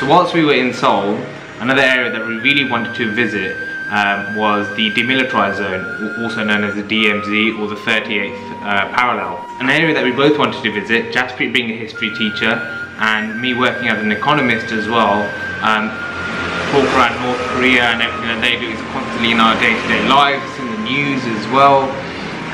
So whilst we were in Seoul, another area that we really wanted to visit was the Demilitarised Zone, also known as the DMZ or the 38th parallel. An area that we both wanted to visit, Jaspreet being a history teacher and me working as an economist as well. Talk around North Korea and everything that they do is constantly in our day-to-day lives, in the news as well.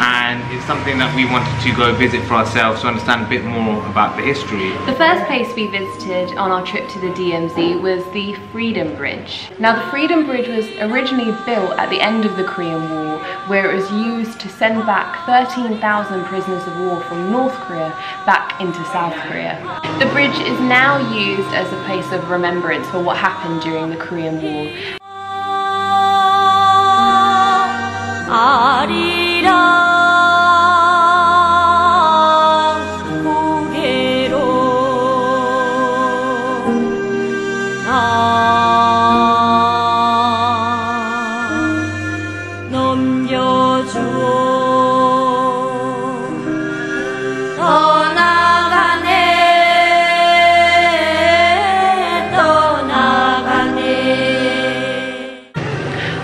And it's something that we wanted to go visit for ourselves to understand a bit more about the history. The first place we visited on our trip to the DMZ was the Freedom Bridge. Now the Freedom Bridge was originally built at the end of the Korean War, where it was used to send back 13,000 prisoners of war from North Korea back into South Korea. The bridge is now used as a place of remembrance for what happened during the Korean War.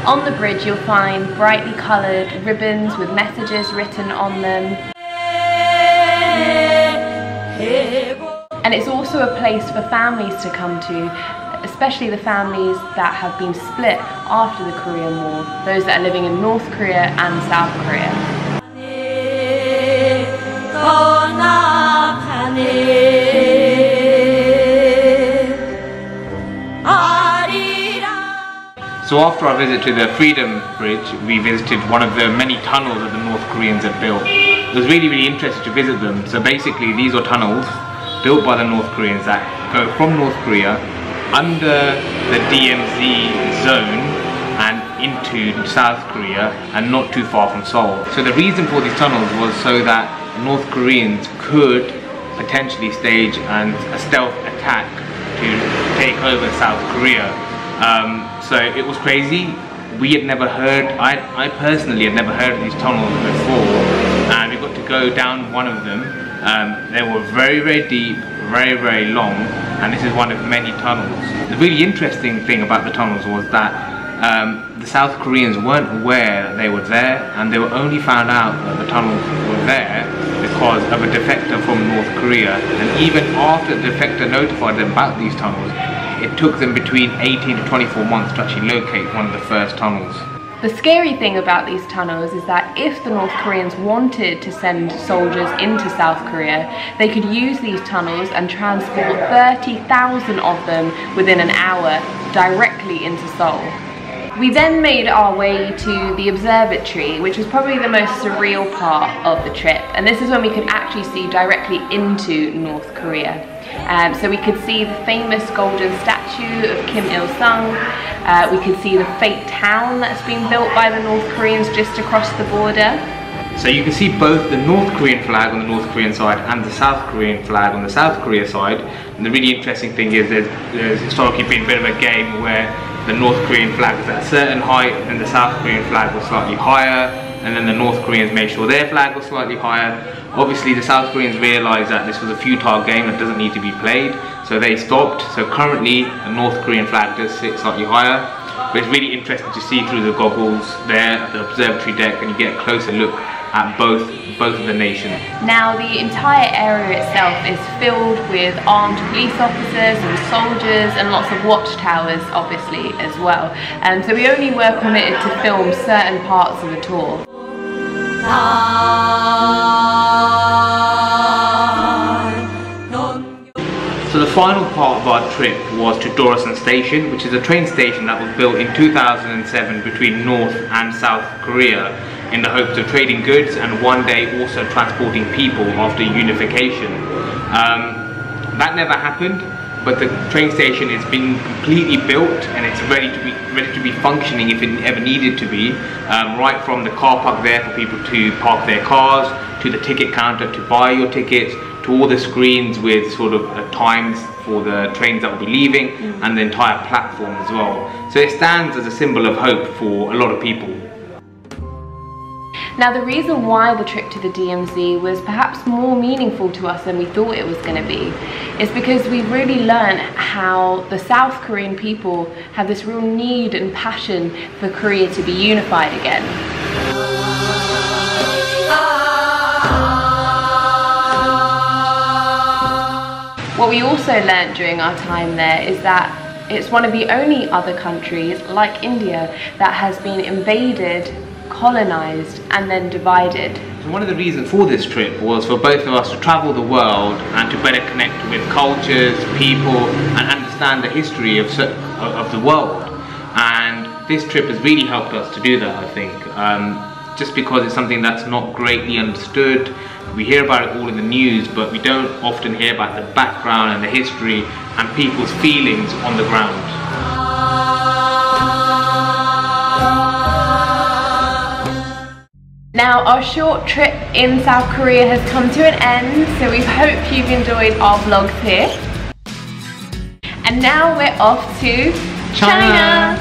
On the bridge you'll find brightly coloured ribbons with messages written on them. And it's also a place for families to come to, especially the families that have been split after the Korean War, those that are living in North Korea and South Korea. So after our visit to the Freedom Bridge, we visited one of the many tunnels that the North Koreans had built. It was really interesting to visit them. So basically these are tunnels built by the North Koreans that go from North Korea under the DMZ zone and into South Korea and not too far from Seoul. So the reason for these tunnels was so that North Koreans could potentially stage a stealth attack to take over South Korea. So it was crazy. We had never heard, I personally had never heard of these tunnels before, and we got to go down one of them. They were very deep, very long, and this is one of many tunnels. The really interesting thing about the tunnels was that the South Koreans weren't aware that they were there, and they were only found out that the tunnels were there because of a defector from North Korea. And even after the defector notified them about these tunnels, it took them between 18 to 24 months to actually locate one of the first tunnels. The scary thing about these tunnels is that if the North Koreans wanted to send soldiers into South Korea, they could use these tunnels and transport 30,000 of them within an hour directly into Seoul. We then made our way to the observatory, which was probably the most surreal part of the trip, and this is when we could actually see directly into North Korea. So we could see the famous golden statue of Kim Il-sung, we could see the fake town that's been built by the North Koreans just across the border. So you can see both the North Korean flag on the North Korean side and the South Korean flag on the South Korea side. And the really interesting thing is there's historically been a bit of a game where the North Korean flag was at a certain height and the South Korean flag was slightly higher, and then the North Koreans made sure their flag was slightly higher. Obviously the South Koreans realised that this was a futile game that doesn't need to be played, so they stopped. So currently the North Korean flag does sit slightly higher, but it's really interesting to see through the goggles there at the observatory deck, and you get a closer look at both of the nations. Now the entire area itself is filled with armed police officers and soldiers and lots of watchtowers obviously as well. So we only were permitted to film certain parts of the tour. So the final part of our trip was to Dorasan Station, which is a train station that was built in 2007 between North and South Korea in the hopes of trading goods and one day also transporting people after unification. That never happened, but the train station is being completely built and it's ready to be functioning if it ever needed to be. Right from the car park there for people to park their cars, to the ticket counter to buy your tickets, to all the screens with sort of times for the trains that will be leaving, and the entire platform as well. So it stands as a symbol of hope for a lot of people. Now, the reason why the trip to the DMZ was perhaps more meaningful to us than we thought it was going to be is because we really learned how the South Korean people have this real need and passion for Korea to be unified again. What we also learned during our time there is that it's one of the only other countries, like India, that has been invaded, colonized, and then divided. So one of the reasons for this trip was for both of us to travel the world and to better connect with cultures, people, and understand the history of the world. And this trip has really helped us to do that, I think. Just because it's something that's not greatly understood. We hear about it all in the news, but we don't often hear about the background and the history and people's feelings on the ground. Now, our short trip in South Korea has come to an end, so we hope you've enjoyed our vlogs here. And now we're off to China.